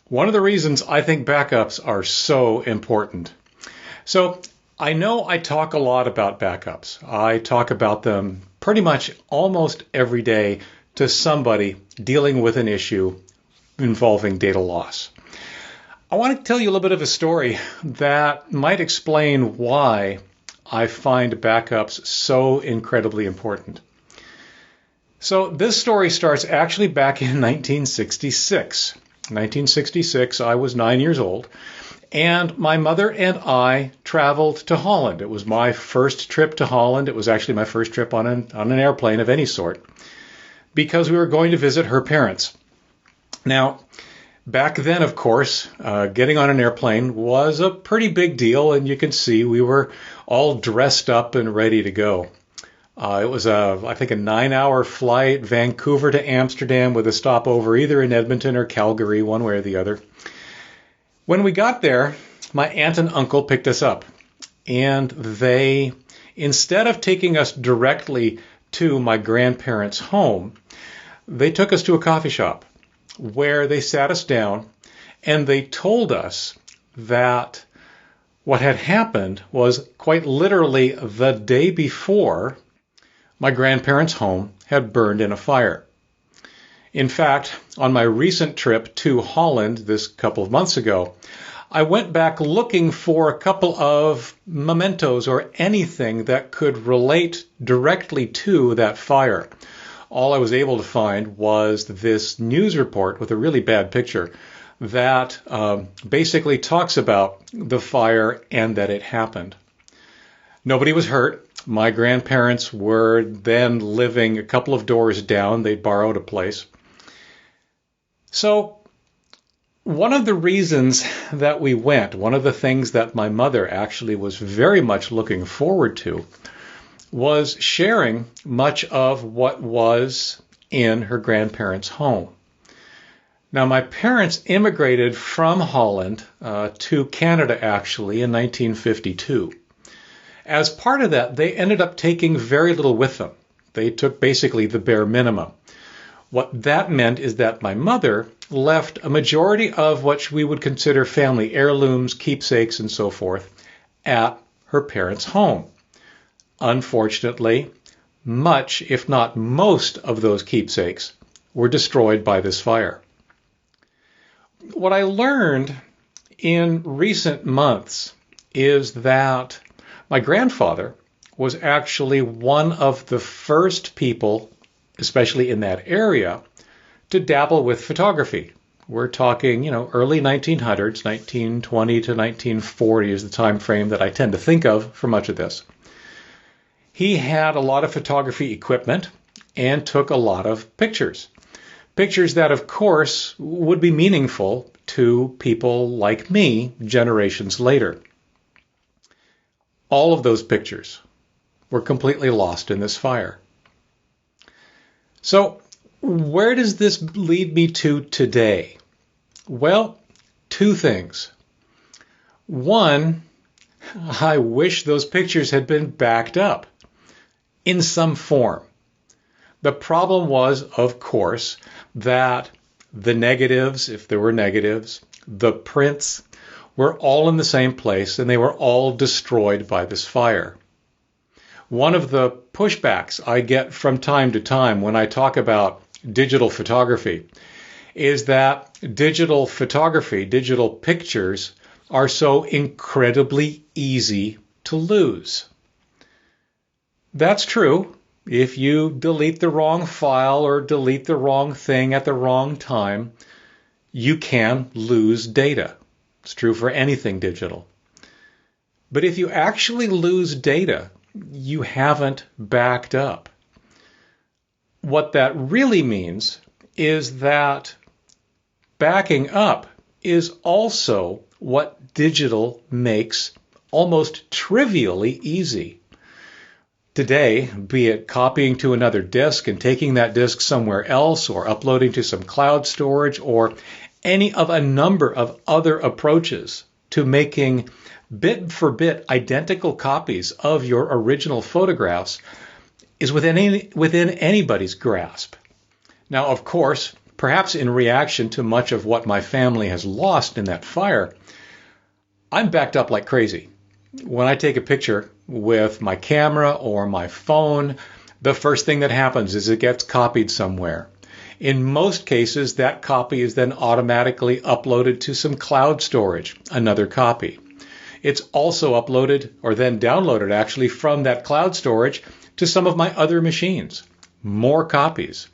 One of the reasons I think backups are so important. So I know I talk a lot about backups. I talk about them pretty much almost every day to somebody dealing with an issue involving data loss. I want to tell you a little bit of a story that might explain why I find backups so incredibly important. So this story starts actually back in 1966. 1966, I was 9 years old, and my mother and I traveled to Holland. It was my first trip to Holland. It was actually my first trip on an airplane of any sort, because we were going to visit her parents. Now, back then, of course, getting on an airplane was a pretty big deal, and you can see we were all dressed up and ready to go. It was, I think, a 9-hour flight, Vancouver to Amsterdam, with a stopover either in Edmonton or Calgary, one way or the other. When we got there, my aunt and uncle picked us up, and they, instead of taking us directly to my grandparents' home, they took us to a coffee shop where they sat us down and they told us that what had happened was quite literally the day before my grandparents' home had burned in a fire. In fact, on my recent trip to Holland this couple of months ago, I went back looking for a couple of mementos or anything that could relate directly to that fire. All I was able to find was this news report with a really bad picture that basically talks about the fire and that it happened. Nobody was hurt. My grandparents were then living a couple of doors down. They borrowed a place. So one of the reasons that we went, one of the things that my mother actually was very much looking forward to, was sharing much of what was in her grandparents' home. Now, my parents immigrated from Holland to Canada, actually, in 1952. As part of that, they ended up taking very little with them. They took basically the bare minimum. What that meant is that my mother left a majority of what we would consider family heirlooms, keepsakes, and so forth at her parents' home. Unfortunately, much, if not most, of those keepsakes were destroyed by this fire. What I learned in recent months is that my grandfather was actually one of the first people, especially in that area, to dabble with photography. We're talking, early 1900s, 1920 to 1940 is the time frame that I tend to think of for much of this. He had a lot of photography equipment and took a lot of pictures. Pictures that, of course, would be meaningful to people like me generations later. All of those pictures were completely lost in this fire. So, where does this lead me to today? Well, two things. One, I wish those pictures had been backed up in some form. The problem was, of course, that the negatives, if there were negatives, the prints, were all in the same place, and they were all destroyed by this fire. One of the pushbacks I get from time to time when I talk about digital photography is that digital photography, digital pictures, are so incredibly easy to lose. That's true. If you delete the wrong file or delete the wrong thing at the wrong time, you can lose data. It's true for anything digital. But if you actually lose data, you haven't backed up. What that really means is that backing up is also what digital makes almost trivially easy. Today, be it copying to another disk and taking that disk somewhere else, or uploading to some cloud storage, or any of a number of other approaches to making bit for bit identical copies of your original photographs, is within anybody's grasp. Now, of course, perhaps in reaction to much of what my family has lost in that fire, I'm backed up like crazy. When I take a picture with my camera or my phone, the first thing that happens is it gets copied somewhere. In most cases, that copy is then automatically uploaded to some cloud storage, another copy. It's also uploaded or then downloaded actually from that cloud storage to some of my other machines. More copies.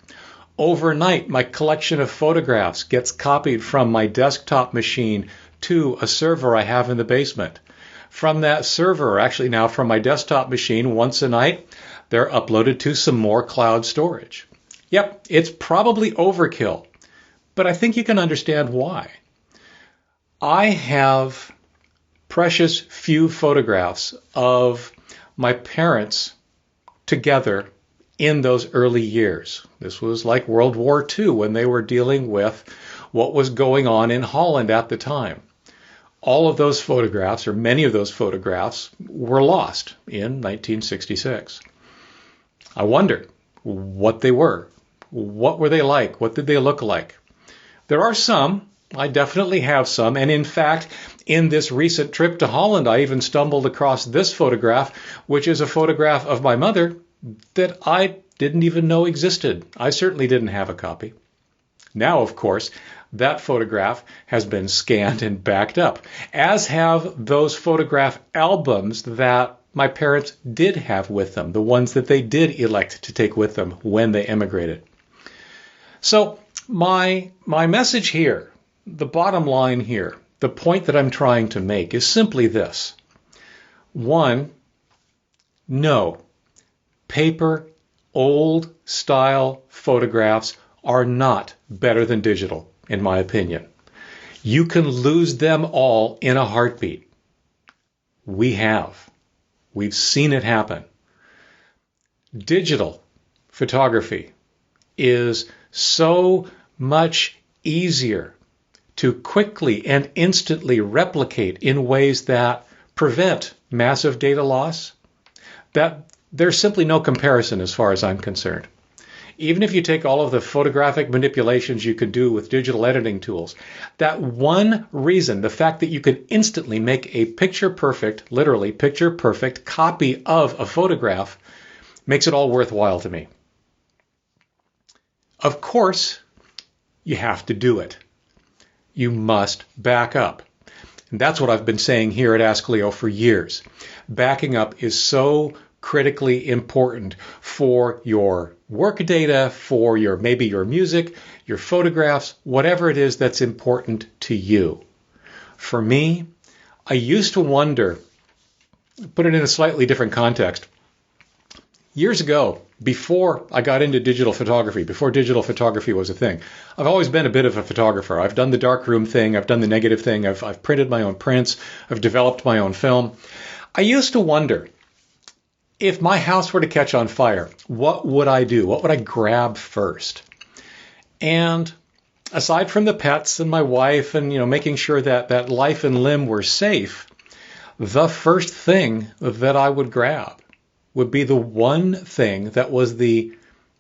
Overnight, my collection of photographs gets copied from my desktop machine to a server I have in the basement. From that server, actually now from my desktop machine, once a night, they're uploaded to some more cloud storage. Yep, it's probably overkill, but I think you can understand why. I have precious few photographs of my parents together in those early years. This was like World War II when they were dealing with what was going on in Holland at the time. All of those photographs, or many of those photographs, were lost in 1966. I wonder what they were. What were they like? What did they look like? There are some. I definitely have some. And in fact, in this recent trip to Holland, I even stumbled across this photograph, which is a photograph of my mother that I didn't even know existed. I certainly didn't have a copy. Now, of course, that photograph has been scanned and backed up, as have those photograph albums that my parents did have with them, the ones that they did elect to take with them when they emigrated. So my message here, the bottom line here, the point that I'm trying to make is simply this. One, no, paper, old style photographs are not better than digital, in my opinion. You can lose them all in a heartbeat. We have. We've seen it happen. Digital photography is so much easier to quickly and instantly replicate in ways that prevent massive data loss that there's simply no comparison as far as I'm concerned. Even if you take all of the photographic manipulations you can do with digital editing tools, that one reason, the fact that you can instantly make a picture-perfect, literally picture-perfect copy of a photograph makes it all worthwhile to me. Of course, you have to do it. You must back up. And that's what I've been saying here at Ask Leo for years. Backing up is so critically important for your work data, for maybe your music, your photographs, whatever it is that's important to you. For me, I used to wonder, put it in a slightly different context. Years ago, before I got into digital photography, before digital photography was a thing, I've always been a bit of a photographer. I've done the darkroom thing, I've done the negative thing, I've printed my own prints, I've developed my own film. I used to wonder, if my house were to catch on fire, what would I do? What would I grab first? And aside from the pets and my wife and making sure that life and limb were safe, the first thing that I would grab would be the one thing that was the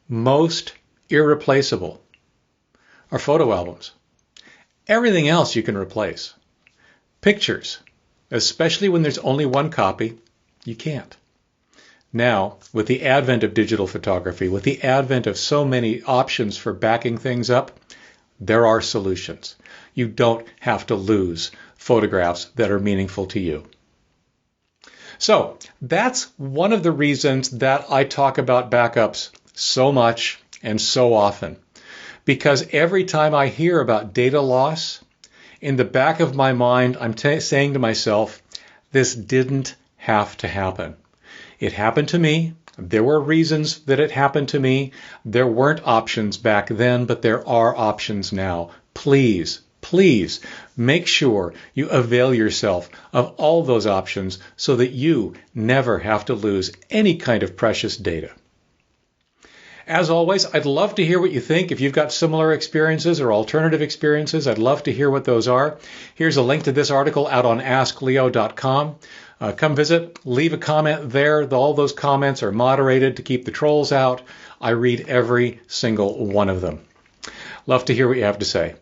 most irreplaceable, are photo albums. Everything else you can replace. Pictures, especially when there's only one copy, you can't. Now, with the advent of digital photography, with the advent of so many options for backing things up, there are solutions. You don't have to lose photographs that are meaningful to you. So that's one of the reasons that I talk about backups so much and so often. Because every time I hear about data loss, in the back of my mind, I'm saying to myself, this didn't have to happen. It happened to me. There were reasons that it happened to me. There weren't options back then, but there are options now. Please, please make sure you avail yourself of all those options so that you never have to lose any kind of precious data. As always, I'd love to hear what you think. If you've got similar experiences or alternative experiences, I'd love to hear what those are. Here's a link to this article out on AskLeo.com. Come visit, leave a comment there. All those comments are moderated to keep the trolls out. I read every single one of them. Love to hear what you have to say.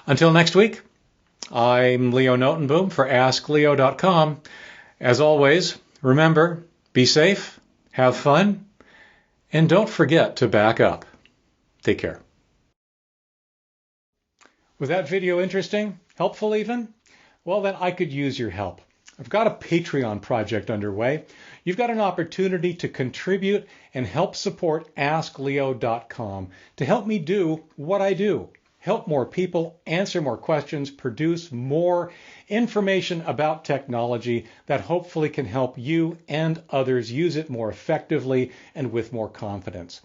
Until next week, I'm Leo Notenboom for AskLeo.com. As always, remember, be safe, have fun, and don't forget to back up. Take care. Was that video interesting? Helpful even? Well, then I could use your help. I've got a Patreon project underway. You've got an opportunity to contribute and help support AskLeo.com to help me do what I do. Help more people, answer more questions, produce more information about technology that hopefully can help you and others use it more effectively and with more confidence.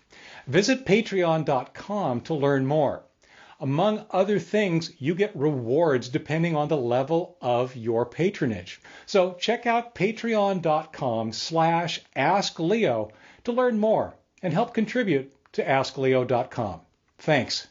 Visit patreon.com to learn more. Among other things, you get rewards depending on the level of your patronage. So check out patreon.com/AskLeo to learn more and help contribute to AskLeo.com. Thanks.